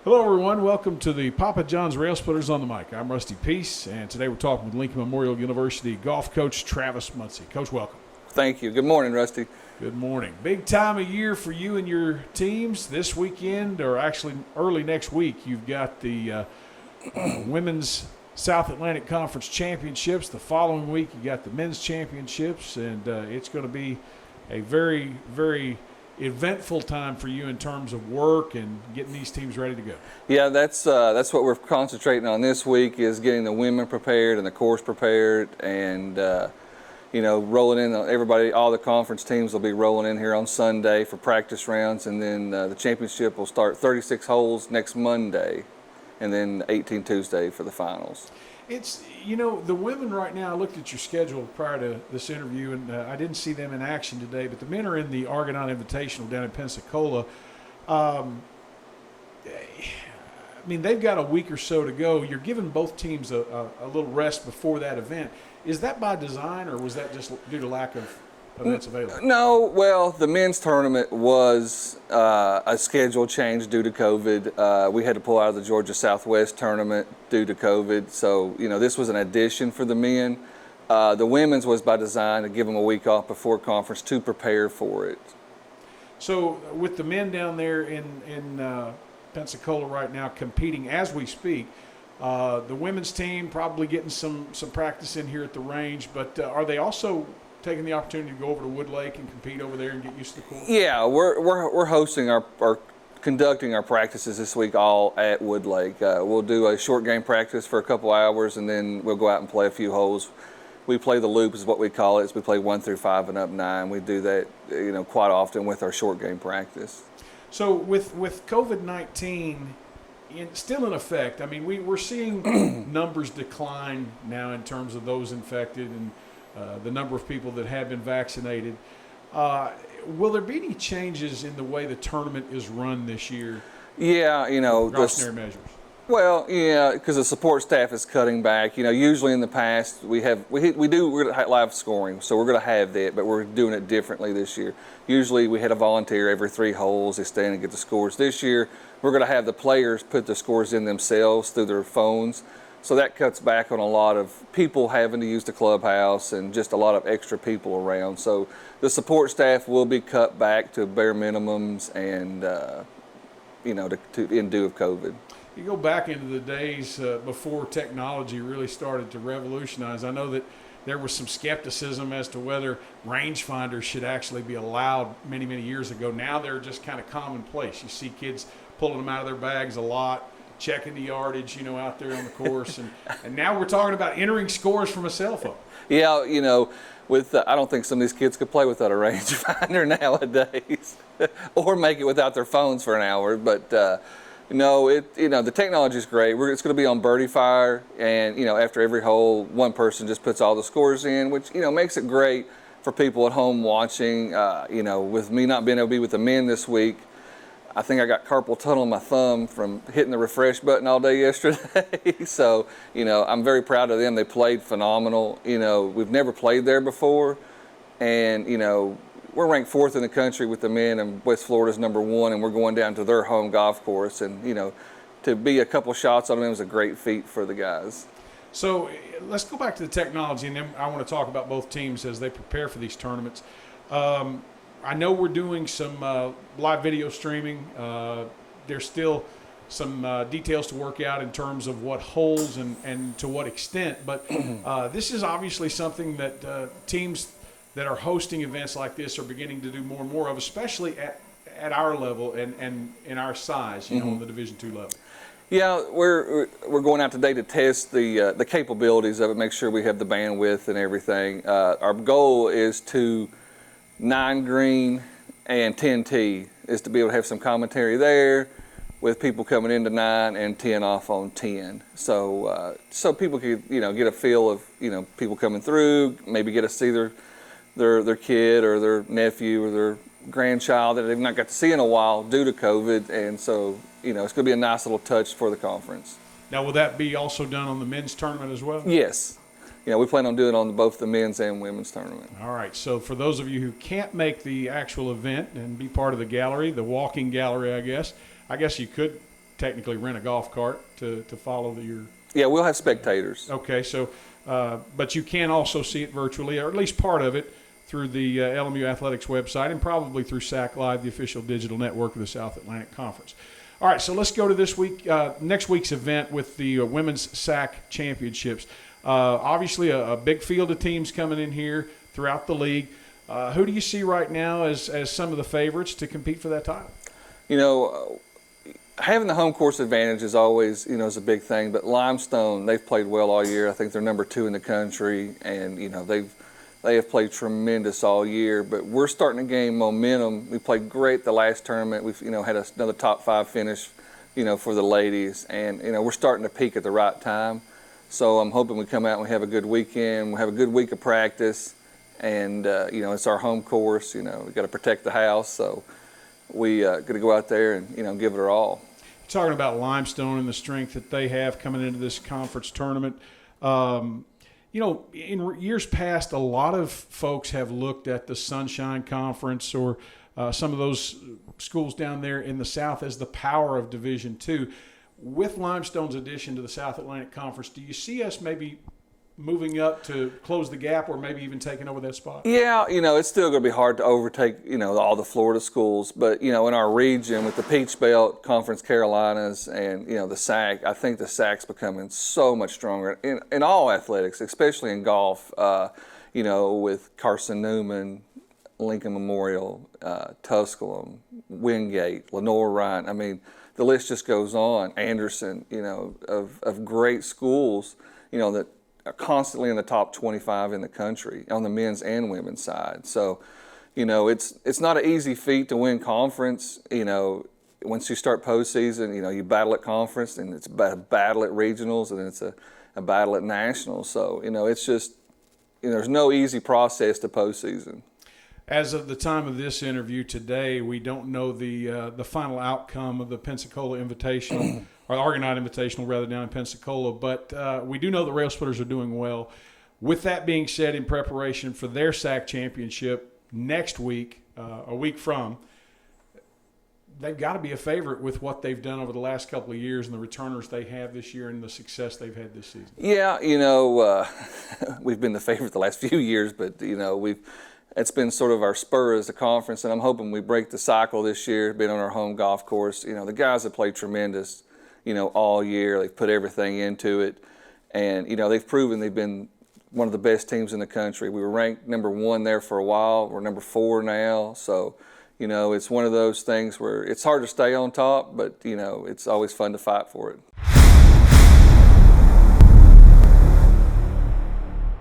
Hello, everyone. Welcome to the Papa John's Railsplitters on the mic. I'm Rusty Peace, and today we're talking with Lincoln Memorial University golf coach Travis Muncy. Coach, welcome. Thank you. Good morning, Rusty. Good morning. Big time of year for you and your teams this weekend, or actually early next week. You've got the Women's South Atlantic Conference Championships. The following week, you got the Men's Championships, and it's going to be a very, very eventful time for you in terms of work and getting these teams ready to go. Yeah, that's what we're concentrating on this week, is getting the women prepared and the course prepared, and rolling in everybody. All the conference teams will be rolling in here on Sunday for practice rounds, and then the championship will start 36 holes next Monday, and then 18 Tuesday for the finals. It's, the women right now, I looked at your schedule prior to this interview, and I didn't see them in action today, but the men are in the Argonaut Invitational down in Pensacola. They've got a week or so to go. You're giving both teams a little rest before that event. Is that by design, or was that just due to lack of events available? No, well, the men's tournament was a schedule change due to COVID. We had to pull out of the Georgia Southwest tournament due to COVID. So, this was an addition for the men. The women's was by design to give them a week off before conference to prepare for it. So, with the men down there in Pensacola right now competing as we speak, the women's team probably getting some practice in here at the range, but are they also taking the opportunity to go over to Woodlake and compete over there and get used to the course? Yeah, we're hosting our conducting our practices this week all at Woodlake. We'll do a short game practice for a couple hours, and then we'll go out and play a few holes. We play the loop is what we call it. It's we play 1 through 5 and up 9. We do that quite often with our short game practice. So with COVID-19 still in effect, we're seeing numbers decline now in terms of those infected and the number of people that have been vaccinated. Will there be any changes in the way the tournament is run this year? Yeah, precautionary measures. Well, yeah, because the support staff is cutting back. Usually in the past we're going to have live scoring, so we're going to have that, but we're doing it differently this year. Usually we had a volunteer every 3 holes. They stand and get the scores. This year we're going to have the players put the scores in themselves through their phones. So that cuts back on a lot of people having to use the clubhouse and just a lot of extra people around. So the support staff will be cut back to bare minimums and, in due of COVID. You go back into the days before technology really started to revolutionize. I know that there was some skepticism as to whether rangefinders should actually be allowed many, many years ago. Now they're just kind of commonplace. You see kids pulling them out of their bags a lot, checking the yardage, out there on the course. And now we're talking about entering scores from a cell phone. Yeah, I don't think some of these kids could play without a rangefinder nowadays or make it without their phones for an hour. But, the technology is great. It's going to be on Birdie Fire. And, after every hole, one person just puts all the scores in, which, makes it great for people at home watching. With me not being able to be with the men this week, I think I got carpal tunnel in my thumb from hitting the refresh button all day yesterday. So, I'm very proud of them. They played phenomenal. We've never played there before. And, we're ranked 4th in the country with the men, and West Florida's number 1, and we're going down to their home golf course. And, to be a couple shots on them was a great feat for the guys. So let's go back to the technology, and then I want to talk about both teams as they prepare for these tournaments. I know we're doing some live video streaming. There's still some details to work out in terms of what holes and to what extent. But this is obviously something that teams that are hosting events like this are beginning to do more and more of, especially at our level and in our size, on the Division II level. Yeah, we're going out today to test the capabilities of it, make sure we have the bandwidth and everything. Our goal is to 9 green and 10 tee is to be able to have some commentary there with people coming into 9 and 10 off on 10. So people could get a feel of people coming through, maybe get to see their kid or their nephew or their grandchild that they've not got to see in a while due to COVID, and so it's going to be a nice little touch for the conference. Now, will that be also done on the men's tournament as well? Yes. We plan on doing it on both the men's and women's tournament. All right. So for those of you who can't make the actual event and be part of the gallery, the walking gallery, I guess you could technically rent a golf cart to follow your. Yeah, we'll have spectators. Okay, so but you can also see it virtually, or at least part of it, through the LMU Athletics website and probably through SAC Live, the official digital network of the South Atlantic Conference. All right, so let's go to next week's event with the Women's SAC Championships. Obviously, a big field of teams coming in here throughout the league. Who do you see right now as some of the favorites to compete for that title? You know, having the home course advantage is always, is a big thing. But Limestone, they've played well all year. I think they're number 2 in the country, and they have played tremendous all year. But we're starting to gain momentum. We played great the last tournament. We've had another top 5 finish, for the ladies, and we're starting to peak at the right time. So I'm hoping we come out and we have a good weekend. We have a good week of practice, and it's our home course. We got to protect the house, so we got to go out there and give it our all. Talking about Limestone and the strength that they have coming into this conference tournament. In years past, a lot of folks have looked at the Sunshine Conference or some of those schools down there in the South as the power of Division II. With Limestone's addition to the South Atlantic Conference, do you see us maybe moving up to close the gap or maybe even taking over that spot? Yeah, it's still going to be hard to overtake, all the Florida schools. But, in our region with the Peach Belt, Conference Carolinas, and, the SAC, I think the SAC's becoming so much stronger in all athletics, especially in golf, with Carson Newman, Lincoln Memorial, Tusculum, Wingate, Lenore Ryan. I mean, the list just goes on. Anderson, of great schools, that are constantly in the top 25 in the country on the men's and women's side. So, it's not an easy feat to win conference. Once you start postseason, you battle at conference, and it's a battle at regionals, and then it's a battle at nationals. So, it's just, there's no easy process to postseason. As of the time of this interview today, we don't know the final outcome of the Pensacola Invitational, or the Argonaut Invitational, rather, down in Pensacola. But we do know the Railsplitters are doing well. With that being said, in preparation for their SAC championship next week, a week from, they've got to be a favorite with what they've done over the last couple of years and the returners they have this year and the success they've had this season. Yeah, we've been the favorite the last few years, but, it's been sort of our spur as a conference, and I'm hoping we break the cycle this year, being on our home golf course. The guys have played tremendous, all year. They've put everything into it, and, they've proven they've been one of the best teams in the country. We were ranked number 1 there for a while. We're number 4 now, so, it's one of those things where it's hard to stay on top, but, it's always fun to fight for it.